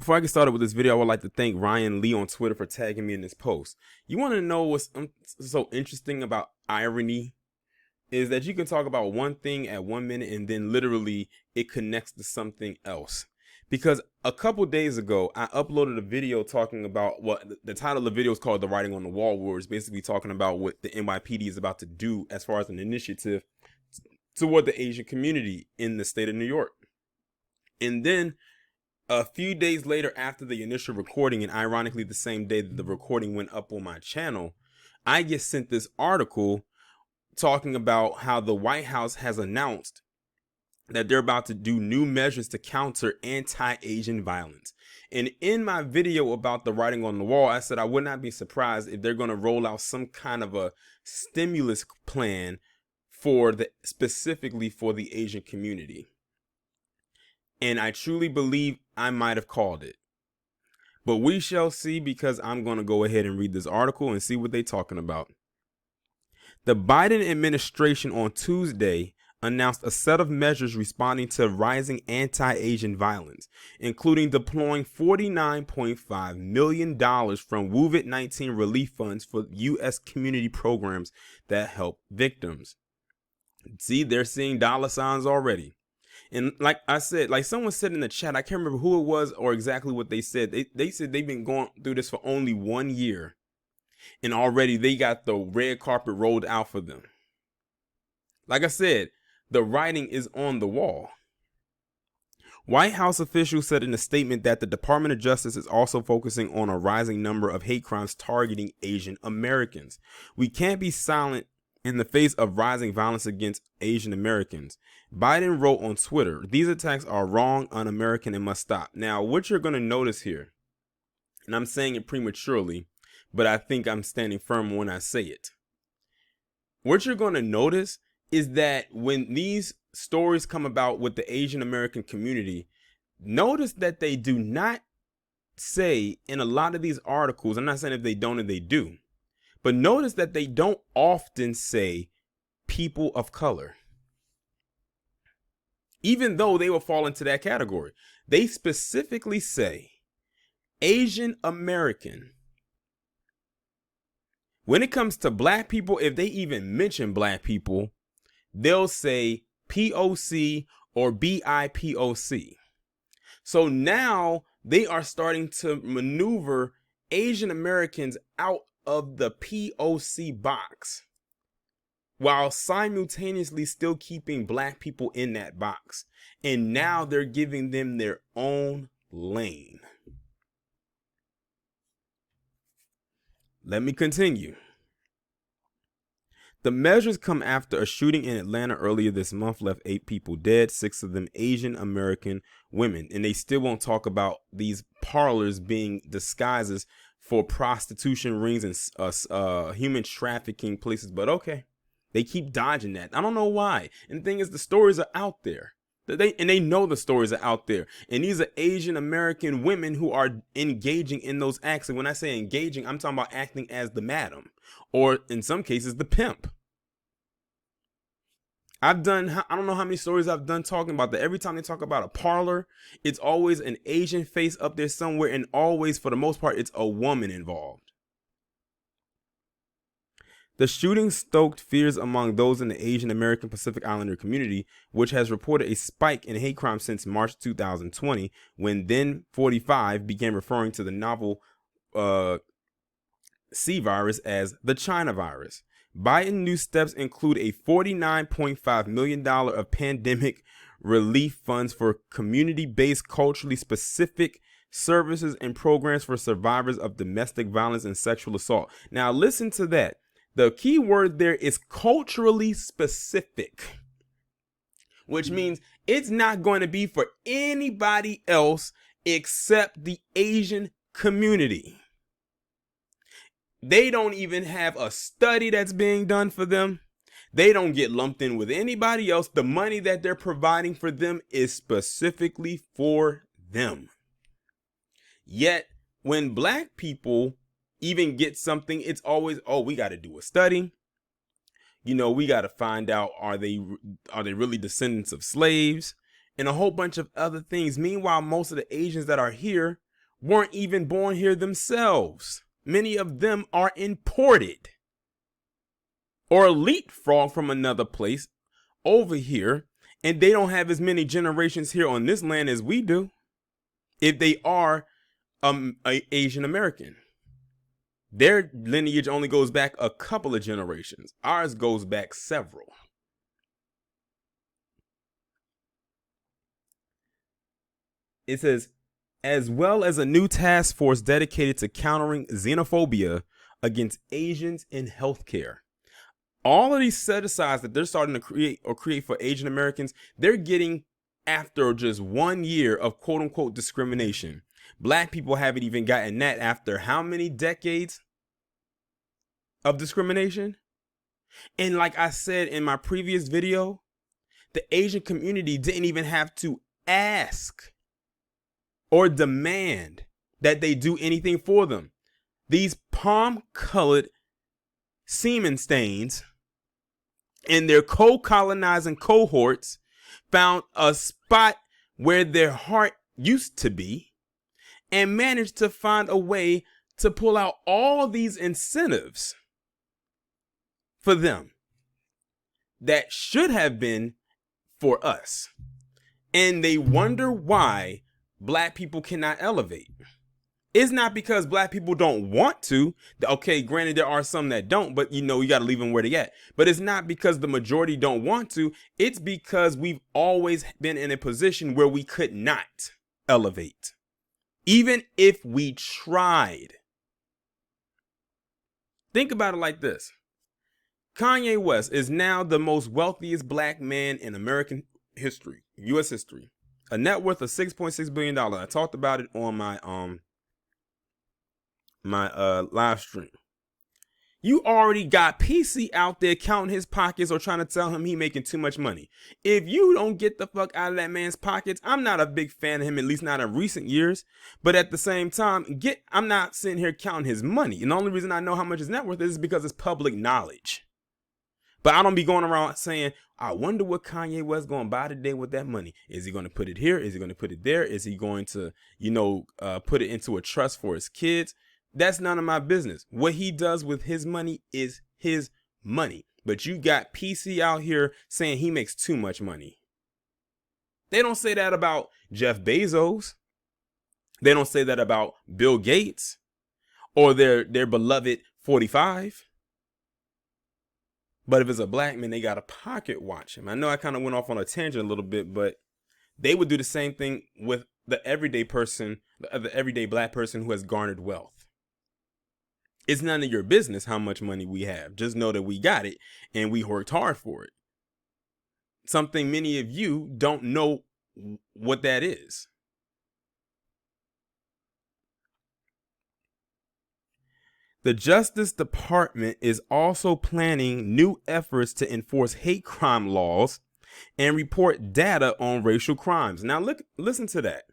Before I get started with this video, I would like to thank Ryan Lee on Twitter for tagging me in this post. You want to know what's so interesting about irony? Is that you can talk about one thing at 1 minute and then literally it connects to something else. Because a couple days ago, I uploaded a video talking about what the title of the video is called The Writing on the Wall, where it's basically talking about what the NYPD is about to do as far as an initiative toward the Asian community in the state of New York. And then a few days later, after the initial recording, and ironically the same day that the recording went up on my channel, I get sent this article talking about how the White House has announced that they're about to do new measures to counter anti-Asian violence. And in my video about the writing on the wall, I said I would not be surprised if they're going to roll out some kind of a stimulus plan specifically for the Asian community. And I truly believe I might have called it. But we shall see, because I'm going to go ahead and read this article and see what they're talking about. The Biden administration on Tuesday announced a set of measures responding to rising anti-Asian violence, including deploying $49.5 million from COVID-19 relief funds for U.S. community programs that help victims. See, they're seeing dollar signs already. And like I said, like someone said in the chat, I can't remember who it was or exactly what they said. They said they've been going through this for only 1 year. And already they got the red carpet rolled out for them. Like I said, the writing is on the wall. White House officials said in a statement that the Department of Justice is also focusing on a rising number of hate crimes targeting Asian Americans. We can't be silent in the face of rising violence against Asian Americans. Biden wrote on Twitter, "These attacks are wrong, un-American, and must stop." Now, what you're going to notice here, and I'm saying it prematurely, but I think I'm standing firm when I say it. What you're going to notice is that when these stories come about with the Asian American community, notice that they do not say in a lot of these articles, I'm not saying if they don't or they do, but notice that they don't often say people of color, even though they will fall into that category. They specifically say Asian American. When it comes to black people, if they even mention black people, they'll say POC or BIPOC. So now they are starting to maneuver Asian Americans out of the POC box, while simultaneously still keeping black people in that box. And now they're giving them their own lane. Let me continue. The measures come after a shooting in Atlanta earlier this month left 8 people dead, 6 of them Asian American women. And they still won't talk about these parlors being disguises for prostitution rings and human trafficking places. But okay, they keep dodging that. I don't know why. And the thing is, the stories are out there. They know the stories are out there. And these are Asian American women who are engaging in those acts. And when I say engaging, I'm talking about acting as the madam, or in some cases, the pimp. I don't know how many stories I've done talking about that. Every time they talk about a parlor, it's always an Asian face up there somewhere. And always, for the most part, it's a woman involved. The shooting stoked fears among those in the Asian American Pacific Islander community, which has reported a spike in hate crime since March 2020, when then 45 began referring to the novel C virus as the China virus. Biden new steps include a $49.5 million of pandemic relief funds for community-based, culturally specific services and programs for survivors of domestic violence and sexual assault. Now listen to that. The key word there is culturally specific, which means it's not going to be for anybody else except the Asian community. They don't even have a study that's being done for them. They don't get lumped in with anybody else. The money that they're providing for them is specifically for them. Yet, when black people even get something, it's always, oh, we got to do a study. You know, we got to find out, are they really descendants of slaves, and a whole bunch of other things. Meanwhile, most of the Asians that are here weren't even born here themselves. Many of them are imported or leapfrog from another place over here, and they don't have as many generations here on this land as we do, if they are Asian American. Their lineage only goes back a couple of generations. Ours goes back several. It says, as well as a new task force dedicated to countering xenophobia against Asians in healthcare. All of these set-asides that they're starting to create for Asian Americans, they're getting after just 1 year of quote-unquote discrimination. Black people haven't even gotten that after how many decades of discrimination? And like I said in my previous video, the Asian community didn't even have to ask or demand that they do anything for them. These palm-colored semen stains and their co-colonizing cohorts found a spot where their heart used to be and managed to find a way to pull out all these incentives for them that should have been for us. And they wonder why Black people cannot elevate. It's not because Black people don't want to. Okay, granted, there are some that don't, but you got to leave them where they at. But it's not because the majority don't want to. It's because we've always been in a position where we could not elevate, even if we tried. Think about it like this. Kanye West is now the most wealthiest Black man in American history, U.S. history. A net worth of $6.6 billion. I talked about it on my live stream. You already got PC out there counting his pockets or trying to tell him he making too much money. If you don't get the fuck out of that man's pockets, I'm not a big fan of him, at least not in recent years. But at the same time, I'm not sitting here counting his money. And the only reason I know how much his net worth is because it's public knowledge. But I don't be going around saying, I wonder what Kanye West going to buy today with that money. Is he going to put it here? Is he going to put it there? Is he going to, put it into a trust for his kids? That's none of my business. What he does with his money is his money. But you got PC out here saying he makes too much money. They don't say that about Jeff Bezos. They don't say that about Bill Gates or their beloved 45. But if it's a Black man, they got to pocket watch him. I know I kind of went off on a tangent a little bit, but they would do the same thing with the everyday person, the everyday Black person who has garnered wealth. It's none of your business how much money we have. Just know that we got it and we worked hard for it. Something many of you don't know what that is. The Justice Department is also planning new efforts to enforce hate crime laws and report data on racial crimes. Now, listen to that.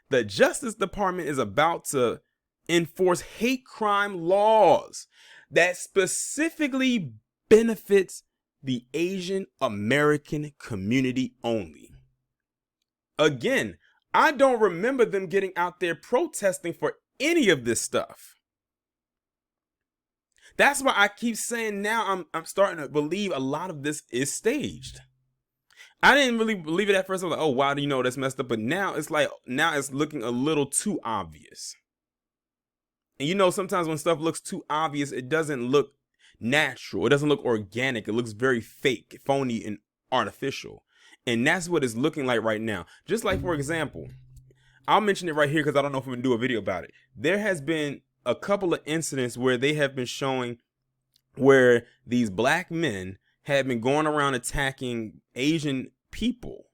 The Justice Department is about to enforce hate crime laws that specifically benefits the Asian American community only. Again, I don't remember them getting out there protesting for any of this stuff. That's why I keep saying now I'm starting to believe a lot of this is staged. I didn't really believe it at first. I was like, oh, wow, that's messed up. But now it's looking a little too obvious. And sometimes when stuff looks too obvious, it doesn't look natural. It doesn't look organic. It looks very fake, phony, and artificial. And that's what it's looking like right now. Just like, for example, I'll mention it right here because I don't know if I'm going to do a video about it. There has been a couple of incidents where they have been showing where these Black men have been going around attacking Asian people.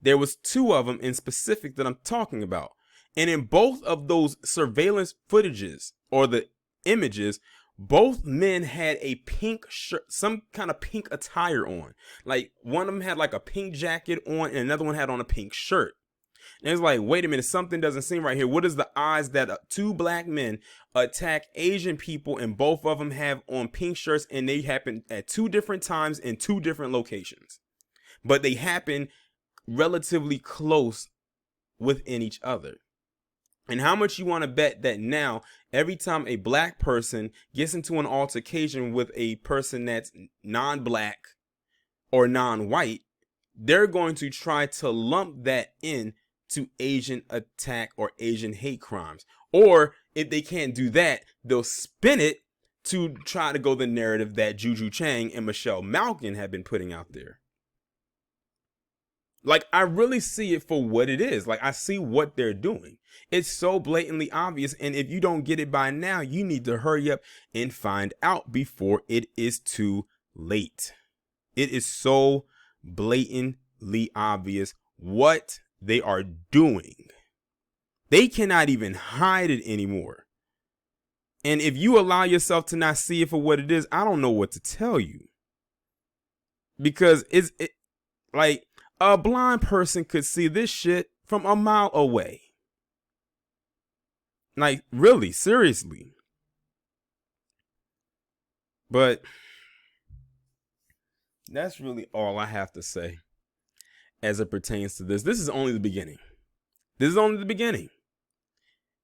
There was 2 of them in specific that I'm talking about. And in both of those surveillance footages or the images, both men had a pink shirt, some kind of pink attire on. Like one of them had like a pink jacket on and another one had on a pink shirt. And it's like, wait a minute, something doesn't seem right here. What is the odds that 2 Black men attack Asian people and both of them have on pink shirts and they happen at 2 different times in 2 different locations? But they happen relatively close within each other. And how much you want to bet that now, every time a black person gets into an altercation with a person that's non-black or non-white, they're going to try to lump that in to Asian attack or Asian hate crimes. Or if they can't do that, they'll spin it to try to go the narrative that Juju Chang and Michelle Malkin have been putting out there. Like, I really see it for what it is. Like, I see what they're doing. It's so blatantly obvious. And if you don't get it by now, you need to hurry up and find out before it is too late. It is so blatantly obvious what they are doing. They cannot even hide it anymore. And if you allow yourself to not see it for what it is, I don't know what to tell you. Because it's like a blind person could see this shit from a mile away. Like, really, seriously. But that's really all I have to say as it pertains to this. This is only the beginning. This is only the beginning.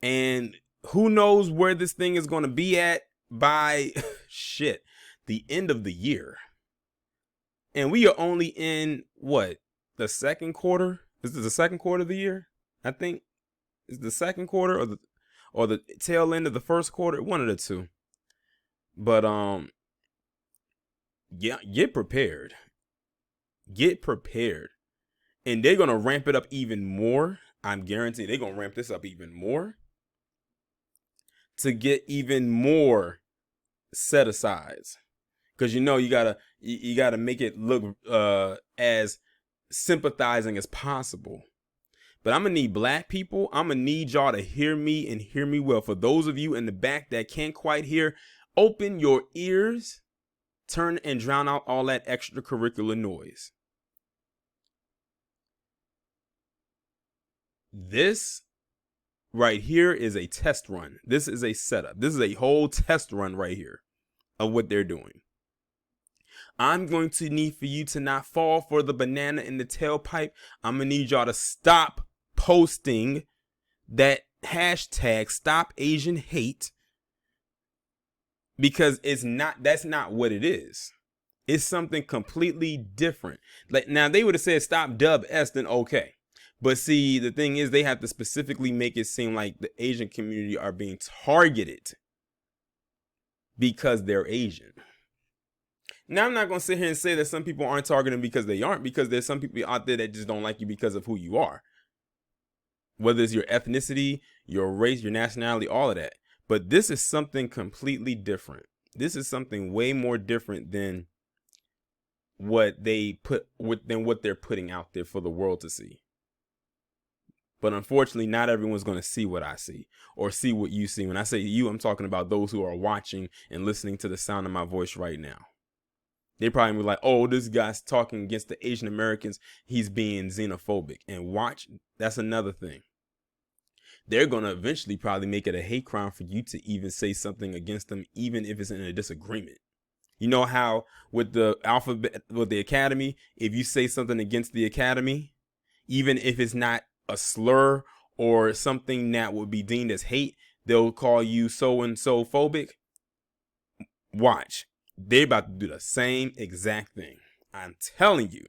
And who knows where this thing is going to be at by the end of the year. And we are only in what? The second quarter? Is this the second quarter of the year? I think it's the second quarter or the tail end of the first quarter, one of the two. But yeah, get prepared. Get prepared. And they're going to ramp it up even more. I'm guaranteed they're going to ramp this up even more to get even more set asides. Because you gotta make it look as sympathizing as possible. But I'm gonna need black people. I'm gonna need y'all to hear me and hear me well. For those of you in the back that can't quite hear, open your ears, turn and drown out all that extracurricular noise. This right here is a test run. This is a setup. This is a whole test run right here of what they're doing. I'm going to need for you to not fall for the banana in the tailpipe. I'm going to need y'all to stop posting that hashtag Stop Asian Hate, because that's not what it is. It's something completely different. Like, now they would have said Stop Dub S, then okay. But see, the thing is, they have to specifically make it seem like the Asian community are being targeted because they're Asian. Now, I'm not going to sit here and say that some people aren't targeted because they aren't, because there's some people out there that just don't like you because of who you are. Whether it's your ethnicity, your race, your nationality, all of that. But this is something completely different. This is something way more different than what they're putting out there for the world to see. But unfortunately, not everyone's going to see what I see or see what you see. When I say you, I'm talking about those who are watching and listening to the sound of my voice right now. They probably be like, oh, this guy's talking against the Asian Americans. He's being xenophobic. And watch, that's another thing. They're going to eventually probably make it a hate crime for you to even say something against them, even if it's in a disagreement. You know how with the alphabet, with the academy, if you say something against the academy, even if it's not a slur or something that would be deemed as hate, they'll call you so-and-so phobic. Watch. They're about to do the same exact thing. I'm telling you.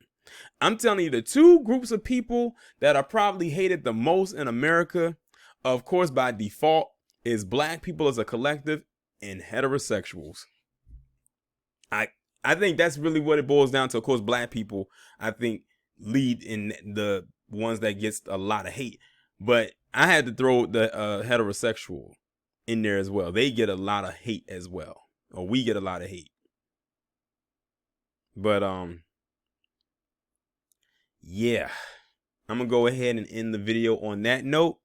The two groups of people that are probably hated the most in America, of course, by default, is black people as a collective and heterosexuals. I think that's really what it boils down to. Of course, black people, I think, lead in the ones that gets a lot of hate. But I had to throw the heterosexual in there as well. They get a lot of hate as well. Or we get a lot of hate. But yeah, I'm gonna go ahead and end the video on that note.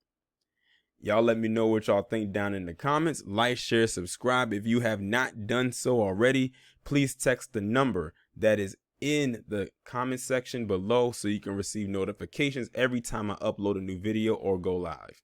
Y'all let me know what y'all think down in the comments. Like, share, subscribe. If you have not done so already, please text the number that is in the comment section below so you can receive notifications every time I upload a new video or go live.